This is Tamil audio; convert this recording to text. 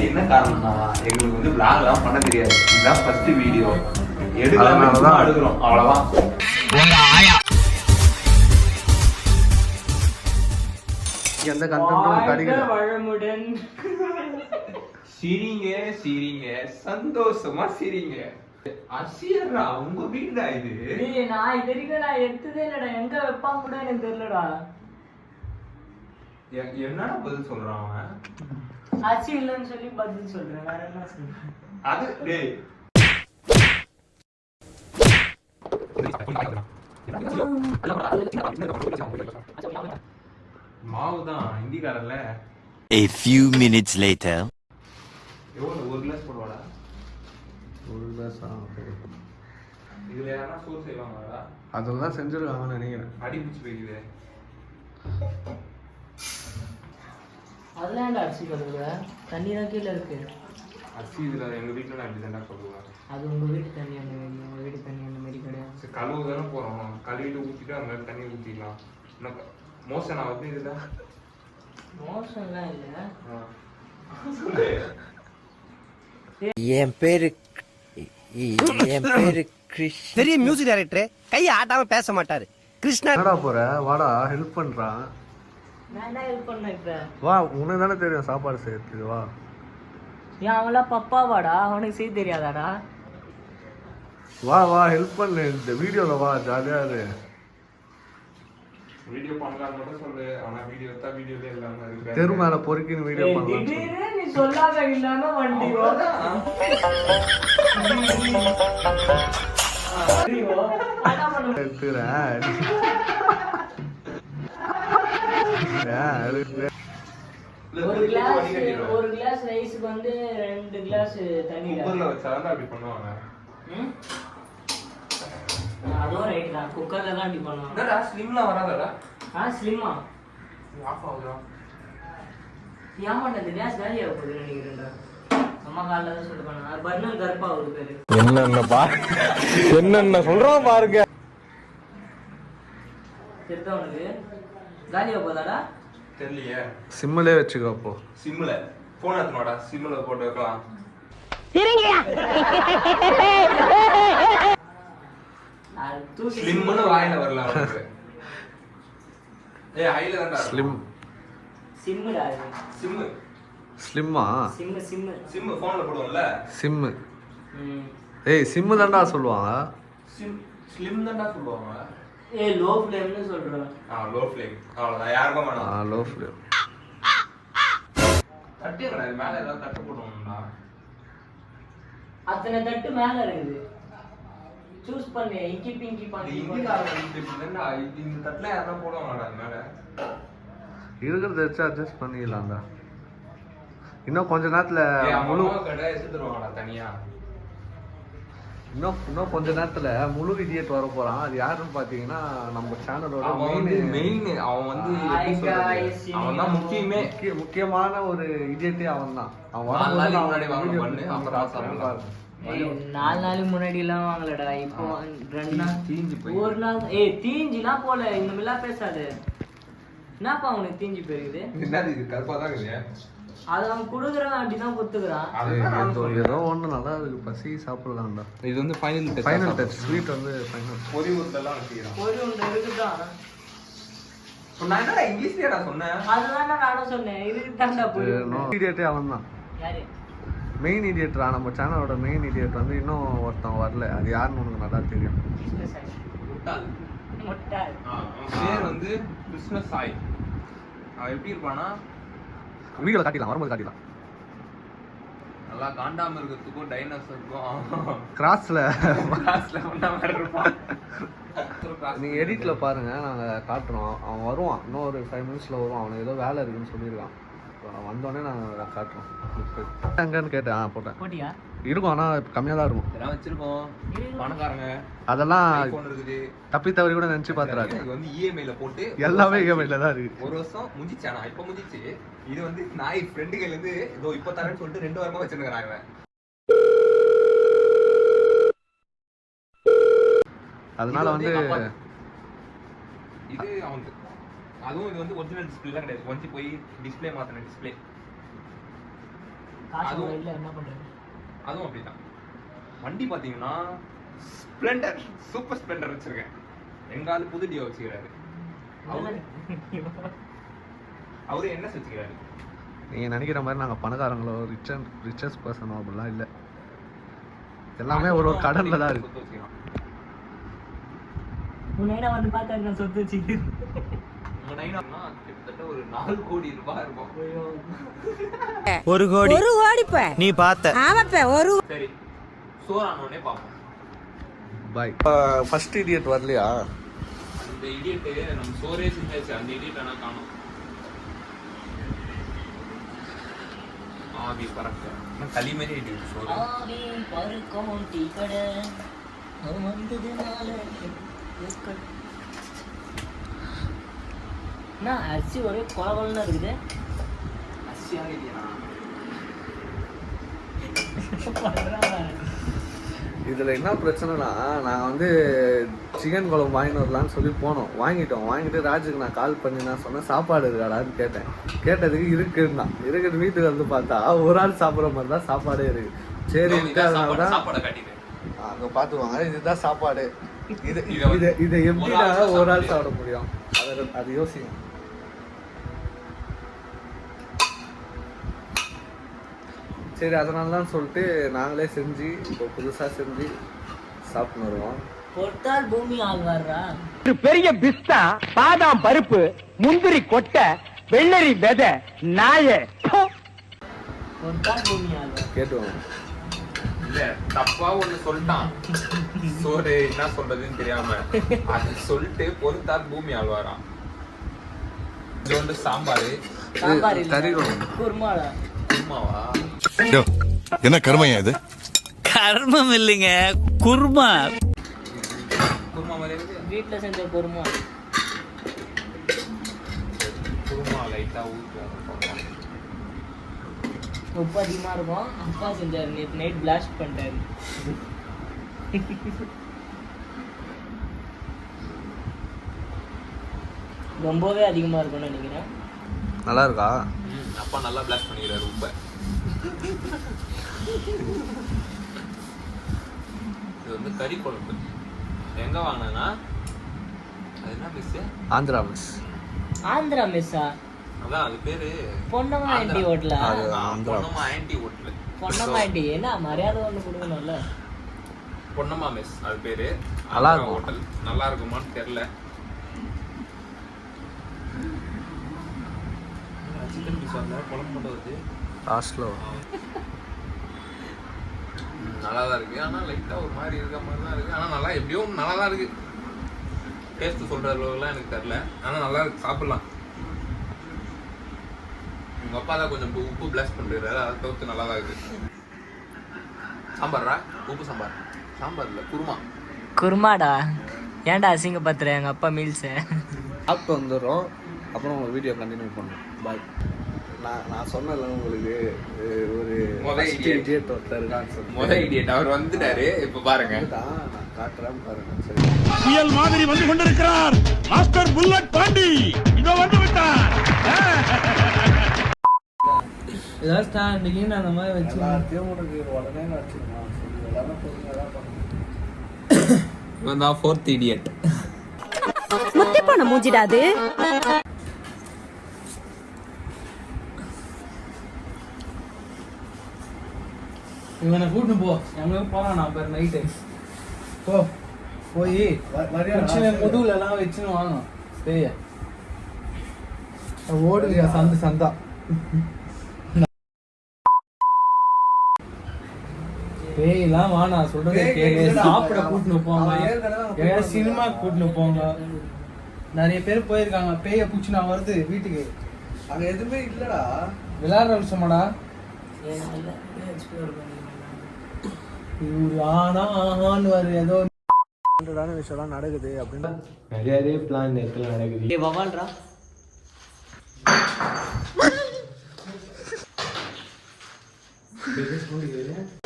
என்ன காரணம்னா எங்களுக்கு வந்து vlogலாம் பண்ண தெரியாது. இதுதான் ஃபர்ஸ்ட் வீடியோ. எடுக்கலாம் எடுக்கிறோம் அவ்வளவுதான். எந்த கண்டென்ட்டும் கிடைக்கல. சிரிங்க சிரிங்க சந்தோஷமா சிரிங்க. அசியரா உங்க வீடா இது? நான் இது வரைக்கும் நான் எடுத்ததே இல்லடா. எங்க வைப்பாங்க கூட எனக்கு தெரியலடா. என்னடா பதில் சொல்றான் அவன்? அச்சி இல்லன்னு சொல்லி பதில் சொல்றேன். வேற என்ன சொல்றேன்? அது டேய் மாவுதான் இந்திக்காரல்ல. A few minutes later. எவ்வளவு ஒரு கிளாஸ் போடுவாடா? ஒரு கிளாஸ் இதுல யாரா சோறு செய்வாங்களா? அதெல்லாம் செஞ்சிருக்காங்கன்னு நினைக்கிறேன். அடிபிச்சு போயிடுது. அதெல்லாம் ஏன்டா அரிசி கழுவுற? தண்ணி தான் கீழே இருக்கு. அரிசி இதுல எங்க வீட்டுல நான் அப்படிதான்டா கழுவுவேன். அது உங்க வீட்டு தண்ணி அந்த மாதிரி, உங்க வீட்டு தண்ணி அந்த மாதிரி கிடையாது. சரி கழுவு தானே போறோம். கழுவிட்டு ஊத்திட்டு அந்த மாதிரி தண்ணி ஊத்திக்கலாம். மோசனா வந்து இதுல மோசம்லாம் இல்ல. என் பேரு கிருஷ்ண. பெரிய மியூசிக் டைரக்டர் கையை ஆட்டாம பேச மாட்டாரு. கிருஷ்ணா என்னடா போற? வாடா ஹெல்ப் பண்றான். நான் தான் ஹெல்ப் பண்ணேன் இப்ப. வா, உனக்கு தானே தெரியும் சாப்பாடு செய்யறது. வா. ஏன் அவன்லாம் பப்பாவாடா? அவனுக்கு செய்ய தெரியாதாடா? வா வா ஹெல்ப் பண்ணு. இந்த வீடியோல வா, ஜாலியா இரு. வீடியோ பண்ணலாம் மட்டும் சொல்லு. ஆனா வீடியோ தான் வீடியோல இல்லாம இருக்கு. தெரு மேல பொறுக்கின்னு வீடியோ பண்ணலாம். திடீர்னு நீ சொல்லாத இல்லாம வண்டி ஒரு கிளாஸ் ரைஸ்க்கு வந்து 2 கிளாஸ் தண்ணி வச்சாதான் அப்படி பண்ணுவாங்க. அதுவும் ரைட் தான். குக்கர்ல தான் அப்படி பண்ணுவாங்க. என்னடா ஸ்லிம்லாம் வராதடா? ஸ்லிம்மா ஆஃப் ஆகுதா? ஏமாண்டது கேஸ் காலி ஆக போகுது நினைக்கிறேன்டா. அம்மா காலைல தான் சொல்லி பண்ணாங்க. பர்னல் கருப்பா ஒரு பேரு. என்னென்ன சொல்றான் பாருங்க. தெரியுதா உனக்கு? காலி ஆக போதாடா? தெரியலையே. சிம்மிலே வச்சுக்கோ அப்போ. சிம்ல போன் எடுத்துனோடா. சிம்ல போட்டு வைக்கலாம். ஸ்லிம்னு வாயில வரல அவனுக்கு. ஏய் ஹைல தான்டா. ஸ்லிம் சிம்முடா இது. சிம் ஸ்லிம்மா? சிம் போன்ல போடுவோம்ல. சிம். ஏய் சிம் தான்டா சொல்லுவாங்க. ஸ்லிம் தான்டா சொல்லுவாங்க. ஏய் லோ ஃப்ளேம்னு சொல்றேன். Low flame. அவ்வளவுதான். யாருக்கும் வேணாம். Low flame. தட்டிங்கடா. மேல ஏதாவது தட்டு போடுவோம்டா. அத்தனை தட்டு மேல இருக்குது. சூஸ் பண்ணு. இங்கி பிங்கி பண்ணி. இந்த தட்டுல யாரா போடுவாங்கடா மேல? இருக்கிறத வச்சு அட்ஜஸ்ட் பண்ணிக்கலாம்டா. இன்னும் கொஞ்ச நேரத்துல முழு கடை எடுத்துருவாங்கடா தனியா. இன்னும் கொஞ்ச நேரத்துல முழு இடியட் வர போறான். அது யாருன்னு பாத்தீங்கன்னா நம்ம சேனலோட மெயின். அவன் வந்து அவன் தான் முக்கியமான ஒரு இடியட்டே அவன் தான். அவன் 4 நாளைக்கு முன்னாடி எல்லாம் வாங்கலடா. இப்போ 2 நாள் தீஞ்சு போய் ஒரு நாள். தீஞ்சிலாம் போல. இந்த மாதிரிலாம் பேசாது. என்னப்பா அவனுக்கு தீஞ்சு போயிருக்குது? என்னது இது? கருப்பாதான் இல்லையா? அது அவன் குடுக்குறான். அப்படிதான் குத்துக்கிறான். ஏதோ ஒண்ணு நல்லா இருக்கு. பசி சாப்பிடலாம்டா. இது வந்து ஃபைனல் டச். ஸ்வீட் வந்து ஃபைனல். பொரி உருண்டெல்லாம் வச்சிக்கிறான். பொரி உருண்டை இருக்குதான். நான் என்னடா இங்கிலீஷ்லடா சொன்னேன்? அதுதான்டா நானும் சொன்னேன். இருக்குதான்டா பொரி உருண்டை. இடியட்டே அவன் தான். யாரு? மெயின் இடியட்டா? நம்ம சேனலோட மெயின் இடியட் வந்து இன்னும் ஒருத்தன் வரல. அது யாருன்னு உனக்கு நல்லா தெரியும். முட்டாள். பேர் வந்து கிருஷ்ண சாய். அவன் எப்படி இருப்பானா? வீடியோல காட்டிடலாம். வரும்போது காட்டிடலாம். நல்லா காண்டாம இருக்கிறதுக்கும் டைனோசருக்கும் கிராஸ்ல ஒண்ணா மாதிரி இருப்பான். நீங்க எடிட்ல பாருங்க. நாங்க காட்டுறோம். அவன் வருவான். இன்னும் ஒரு 5 மினிட்ஸ்ல வருவான். அவனுக்கு ஏதோ வேலை இருக்குன்னு சொல்லியிருக்கான். வந்தோடனே நாங்க காட்டுறோம். எங்கன்னு கேட்டேன். போட்டேன். போட்டியா? இருக்கும். ஆனா கம்மியா தான் இருக்கும். இதெல்லாம் வச்சிருக்கோம். பணக்காரங்க அதெல்லாம் போன் இருக்குது. தப்பி தவறி கூட நினைச்சு பாத்துறாங்க. இது வந்து இஎம்ஐல போட்டு எல்லாமே இஎம்ஐல தான் இருக்கு. ஒரு வருஷம் முடிஞ்சிச்சானா? இப்ப முடிஞ்சிச்சு. இது வந்து நாய் ஃப்ரெண்டுகள் இருந்து இதோ இப்ப தரேன்னு சொல்லிட்டு 2 வாரமா வச்சிருக்கான் இவன். அதனால வந்து இது அவனுக்கு அதுவும் இது வந்து ஒரிஜினல் டிஸ்பிளே கிடையாது. கொஞ்சம் போய் டிஸ்பிளே மாத்தணும். டிஸ்பிளே காசு அதுவும் இல்ல என்ன பண்றது? அதுவும் அப்படிதான். வண்டி பாத்தீங்கன்னா ஸ்ப்ளெண்டர், சூப்பர் ஸ்ப்ளெண்டர் வச்சிருக்கேன். எங்க ஆளு புது டியோ வச்சுக்கிறாரு. அவரு என்ன வச்சுக்கிறாரு? நீங்கள் நினைக்கிற மாதிரி நாங்கள் பணக்காரங்களோ ரிச்சஸ்ட் பர்சனோ அப்படிலாம் இல்லை. எல்லாமே ஒரு ஒரு கடனில் தான் இருக்கு. உன் நைனா வந்து பார்த்தா நான் சொத்து வச்சுக்கிட்டு உங்க நைனானா கிட்டத்தட்ட ஒரு 4 கோடி ரூபாய் இருக்கும். ஒரு கோடி நீ பார்த்த ஆமாப்ப ஒரு சரி, சோறானோடனே பார்ப்போம். பாய். ஃபர்ஸ்ட் இடியட் வரலையா? அந்த இடியட்டு நம்ம சோறே செஞ்சாச்சு. அந்த இடியட் ஆனால் காணும். ஆவி பறக்க களி மாதிரி இடியட் சோறு. ஆவி பறக்கும் டீ கடை வந்ததுனால என்ன அரிசி ஒரே கொலகொலன்னு இருக்குது. அரிசியாக இல்லையா? இதில் என்ன பிரச்சனைனா, நாங்கள் வந்து சிக்கன் குழம்பு வாங்கிட்டு வரலான்னு சொல்லி போனோம். வாங்கிட்டு ராஜுக்கு நான் கால் பண்ணி நான் சொன்னேன் சாப்பாடு இருக்காடான்னு கேட்டேன். கேட்டதுக்கு இருக்குன்னா இருக்குது. வீட்டுக்கு வந்து பார்த்தா ஒரு ஆள் சாப்பிட்ற மாதிரி தான் சாப்பாடே இருக்கு. சரி, அதனால தான் சாப்பாடை காட்டிட்டேன். அங்கே பார்த்துவாங்க, இதுதான் சாப்பாடு. இதை எப்படி நான் ஒரு ஆள் சாப்பிட முடியும்? அது யோசிக்கும். சரி, அதனால தான் சொல்லிட்டு நாங்களே செஞ்சு இப்போ புதுசாக செஞ்சு சாப்பிட்டு வருவோம். பொறுத்தால் பூமி ஆழ்வாரா? ஒரு பெரிய பிஸ்தா, பாதாம் பருப்பு, முந்திரி கொட்டை, வெள்ளரி விதை, நாய பொறுத்தால் பூமி ஆழ்வார். கேட்டுவாங்க. இல்ல, தப்பா ஒண்ணு சொல்லிட்டான். சோறு என்ன சொல்றதுன்னு தெரியாம அது சொல்லிட்டு பொறுத்தால் பூமி ஆழ்வாராம். இது வந்து சாம்பாரு. சாம்பார் இல்ல, கறி குழம்பு. குருமாடா. குருமாவா? என்ன கருமையா இது? கர்மம் இல்லைங்க, குருமா. குருமா மாதிரி இருக்கு. வீட்டுல செஞ்ச குருமா. குருமா லைட்டா ஊற்றுவோம். உப்பு அதிகமா இருக்கும். அப்பா செஞ்சாரு நேற்று நைட் பிளாஸ்ட் பண்ணிட்டாரு. ரொம்பவே அதிகமா இருக்கும்னு நினைக்கிறேன். நல்லா இருக்கா? அப்பா நல்லா பிளாஸ்ட் பண்ணிக்கிறாரு உப்பை. இது வந்து கறி குழம்பு. எங்க வாங்கினா அது என்ன மிஸ்? ஆந்திரா மிஸ். ஆந்திரா மெஸ்ஸா? அதான் அது பேரு. பொன்னம்மா ஆண்டி ஹோட்டலா? Ponnamma aunty hotel. Ponnamma aunty என்ன மரியாதை ஒன்று கொடுக்கணும்ல. பொன்னம்மா மெஸ் அது பேரு. நல்லா இருக்கும் ஹோட்டல். நல்லா இருக்குமான்னு தெரியல. சிக்கன் பீஸ் வரல, குழம்பு மட்டும் வருது. லாஸ்ட்ல நல்லா தான் இருக்கு. ஆனால் லைட்டாக ஒரு மாதிரி இருக்க மாதிரி தான் இருக்கு. ஆனால் நல்லா எப்படியும் நல்லா தான் இருக்கு. டேஸ்ட் சொல்ற அளவுக்குலாம் எனக்கு தெரியல. ஆனால் நல்லா இருக்கு, சாப்பிடலாம். உங்க அப்பா தான் கொஞ்சம் உப்பு பிளாஸ்ட் பண்ணிடுறாரு. அதை தவிர்த்து நல்லா தான் இருக்கு. சாம்பார்ரா? உப்பு சாம்பார். சாம்பார் இல்லை, குருமா. குருமாடா? ஏன்டா அசிங்கப்படுத்துற எங்க அப்பா மீல்ஸை? சாப்பிட்டு வந்துடுறோம். அப்புறம் உங்கள் வீடியோ கண்டினியூ பண்ணோம். பாய். நான் சொன்னல உங்களுக்கு ஒரு இடியட் ஒருத்தர் இருக்கான்னு சொல்லி. முதல் இடியட் அவர் வந்துட்டாரு. இப்போ பாருங்க, நான் காட்டுறேன் பாருங்க. சரி, புயல் மாதிரி வந்து கொண்டிருக்கிறார் மாஸ்டர் புல்லட் பாண்டி. இதோ வந்து விட்டார். ஏதாவது ஸ்டாண்டிங் அந்த மாதிரி வச்சு எல்லாத்தையும் உனக்கு உடனே வச்சுருக்கான். சரி, எல்லாமே பொறுமையாக தான் பண்ணணும். இவன் தான் 4th இடியட். முட்டை பண்ண மூஞ்சிடாது. இவனை கூட்டு போ. எங்க போலாம் நான் பேர் நைட்டு போய் முதுகுல எல்லாம் வச்சுன்னு வாங்க. பேய ஓடுங்க சந்தா. பேயெல்லாம் வானா சொல்றது கேளு. சாப்பிட கூட்டின்னு போங்க, சினிமா கூட்டின்னு போங்க. நிறைய பேர் போயிருக்காங்க. பேய பூச்சி நான் வருது வீட்டுக்கு. அங்கே எதுவுமே இல்லைடா. விளையாடுற விஷயமாடா. ஆனான்னு வரு ஏதோ விஷயம்லாம் நடக்குது அப்படின்னு நிறைய பிளான் நேரத்தில் நடக்குது. வவால்ரா Business